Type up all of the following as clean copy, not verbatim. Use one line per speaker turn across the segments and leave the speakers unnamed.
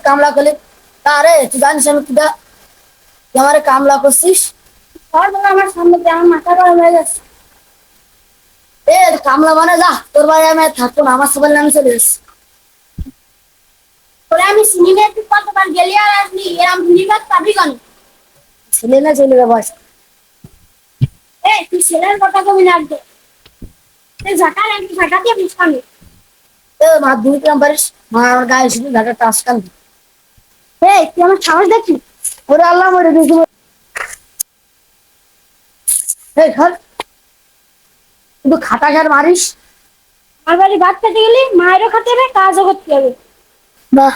কামলা করলে আরে তুই জানিস আমি তুই আমারে কামলা করছিস।
আর বলো আমার সামনে দিয়ে আমার মাথা গরম হয়ে যাচ্ছে।
এ কামলা মানে যা তোর বাড়ি আমি আর থাকবো না, আমার সবার নামে চলে এসেছি।
তোরে আমি সিনেমা তুই কতবার গেলি আর আসলি, এরকম ভুলিবার পাবি কেন?
ছেলে না ছেলে বয়স।
তুই ছেলের কথা কবি না একদম। তুই ঝাঁকা একটু ঝাঁকা দিয়ে বুঝকানি।
মা দুই গ্রাম পারিস, মা আমার গায়ে শুধু ঢাকা টাস কান।
তুই আমার সাহস দেখি?
ওরে আল্লাহ মরে দিয়েছি। এই ধর তুই খাটা ঘাট মারিস।
আমার বাড়ি ভাত খেতে গেলি মায়েরও খেতে হবে, কাজও করতে হবে।
বাহ,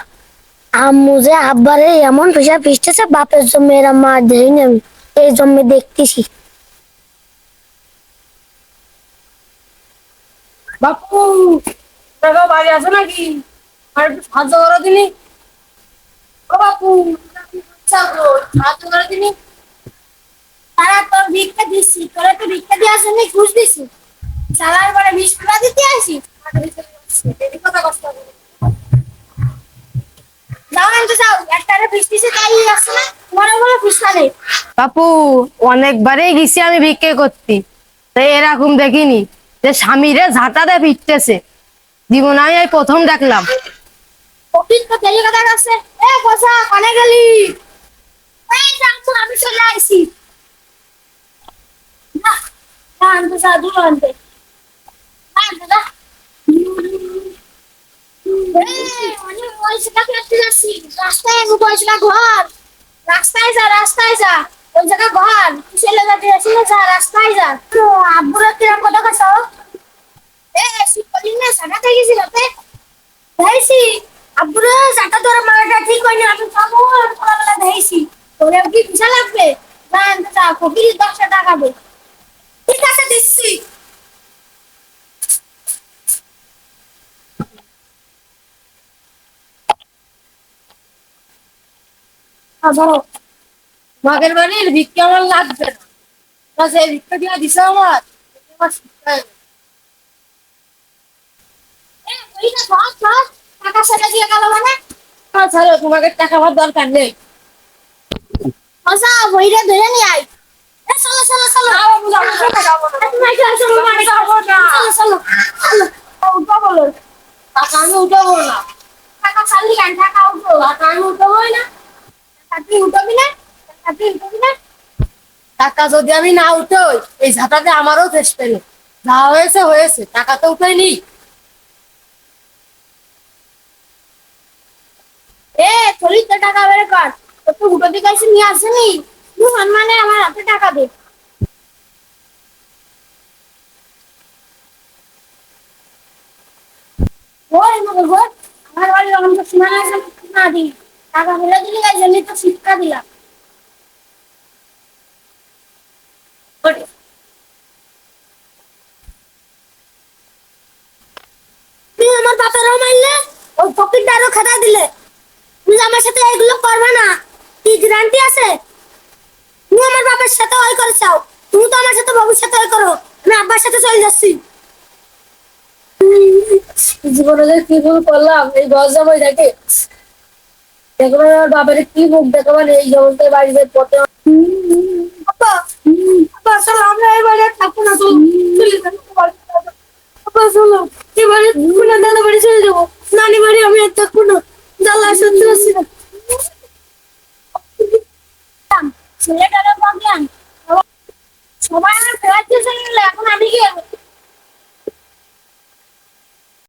আম্মু যে আব্বারে এমন পেশা পিসতেছে, বাপের জন্য এরা মা দেয়নি, আমি এই জন্য দেখতেছি।
বাপু টাকা বাড়ি আছে নাকি? আর একটু সাহায্য করো দিনি। ও বাপু সাহায্য করে দিনি।
তারা তোর ভিক্ষা দিচ্ছি, তোরা তো ভিক্ষা দিয়ে আসেনি, ঘুষ দিচ্ছি। সালার পরে 20 টাকা দিতে আসি।
এই কথা কষ্ট হবে।
যাও আনতে যাও, একটা ফিস দিছে তাই আসছে না, তোমার বলে ফুসকা নেই।
বাপু, অনেকবারই গেছি আমি ভিক্ষে করতে, তাই এরকম দেখিনি যে স্বামীরে ঝাঁটা দিয়ে পিটতেছে। জীবনে আমি এই প্রথম দেখলাম।
অফিস তো দেরি কথা আছে। বসা কানে গেলি? এই যাচ্ছ, আমি চলে আইছি। না না, আনতে যা, দূর আনতে আনতে যা। অনেক পয়সা ফেলতে যাচ্ছি, রাস্তায় আমি পয়সা ঘর। রাস্তায় যা, রাস্তায় যা, ওই জায়গা ঘর। তুই ছেলে যাতে যাচ্ছি না, যা রাস্তায় যা। তো আব্বুরা কিরম কথা কাছো? শিবলিং না সাদা থেকে গেছিল তে ধরেছি। আব্বুরা সাদা তোর মারাটা ঠিক হয়নি, আমি খাবো আর খোলাবেলা ধরেছি। তোরে কি পিছা লাগবে? না আনতে যা, ফকির 10 টাকা দে। ঠিক আছে দিচ্ছি। ধরো।
মাগের বাড়ির ভিক্ষা আমার লাগবে না, বাস এই ভিক্ষা দিয়ে দিছে আমার। আমার শিক্ষা হয়ে গেছে।
ওই না ধর ধর, টাকা সেটা দিয়ে গেল মানে।
ছাড়ো, তোমাকে টাকা আমার দরকার নেই।
মজা বইটা ধরে নিয়ে আয়। চলো চলো চলো। তুমি একটু আসো, মানে চলো চলো চলো।
উঠাবো না, টাকা আমি উঠাবো না।
টাকা চাললি কেন? টাকা উঠো।
টাকা আমি উঠাবোই না।
টাকা তুই উঠবি না? টাকা তুই উঠবি না?
টাকা যদি আমি না উঠোই, এই ঝাঁটাতে আমারও শেষ পেলো। যা হয়েছে হয়েছে, টাকা তো উঠাইনি।
থলি তো টাকা বের কর। তো তুই উঠো দিকে এসে নিয়ে আসেনি। তুই সম্মানে আমার হাতে টাকা দে। ওই মনে ঘর, আমার বাড়ি রকম তো সীমানা আছে, না দি। টাকা ফেলে দিলি, এই জন্যই তো শিক্ষা দিলাম। তুই আমার বাপেরও মারলে, ওই ফকিরটারও খেতা দিলে। তুমি আমার সাথে এগুলো করবে না, কি গ্যারান্টি আছে? তুমি আমার বাবার সাথে ওই করেছাও, তুমি তো আমার সাথে বাবুর সাথে ওই করো। আমি আব্বার সাথে চলে যাচ্ছি।
জীবনে যে কি ভুল করলাম এই বয়স যাবই দেখে। দেখো আমার বাবারে কি মুখ দেখাবো এই জগতের বাড়িতে পথে।
আব্বা, আব্বা চলো আমরা এই বাড়ি আর থাকবো না, চলো চলে যাবো বাড়ি। আব্বা চলো, এই বাড়ি থাকবো না, দাদা বাড়ি চলে যাবো। নানি বাড়ি আমি আর থাকবো না, জ্বালা সত্যি পাচ্ছি না। ছেলেটারও প্রবলেম,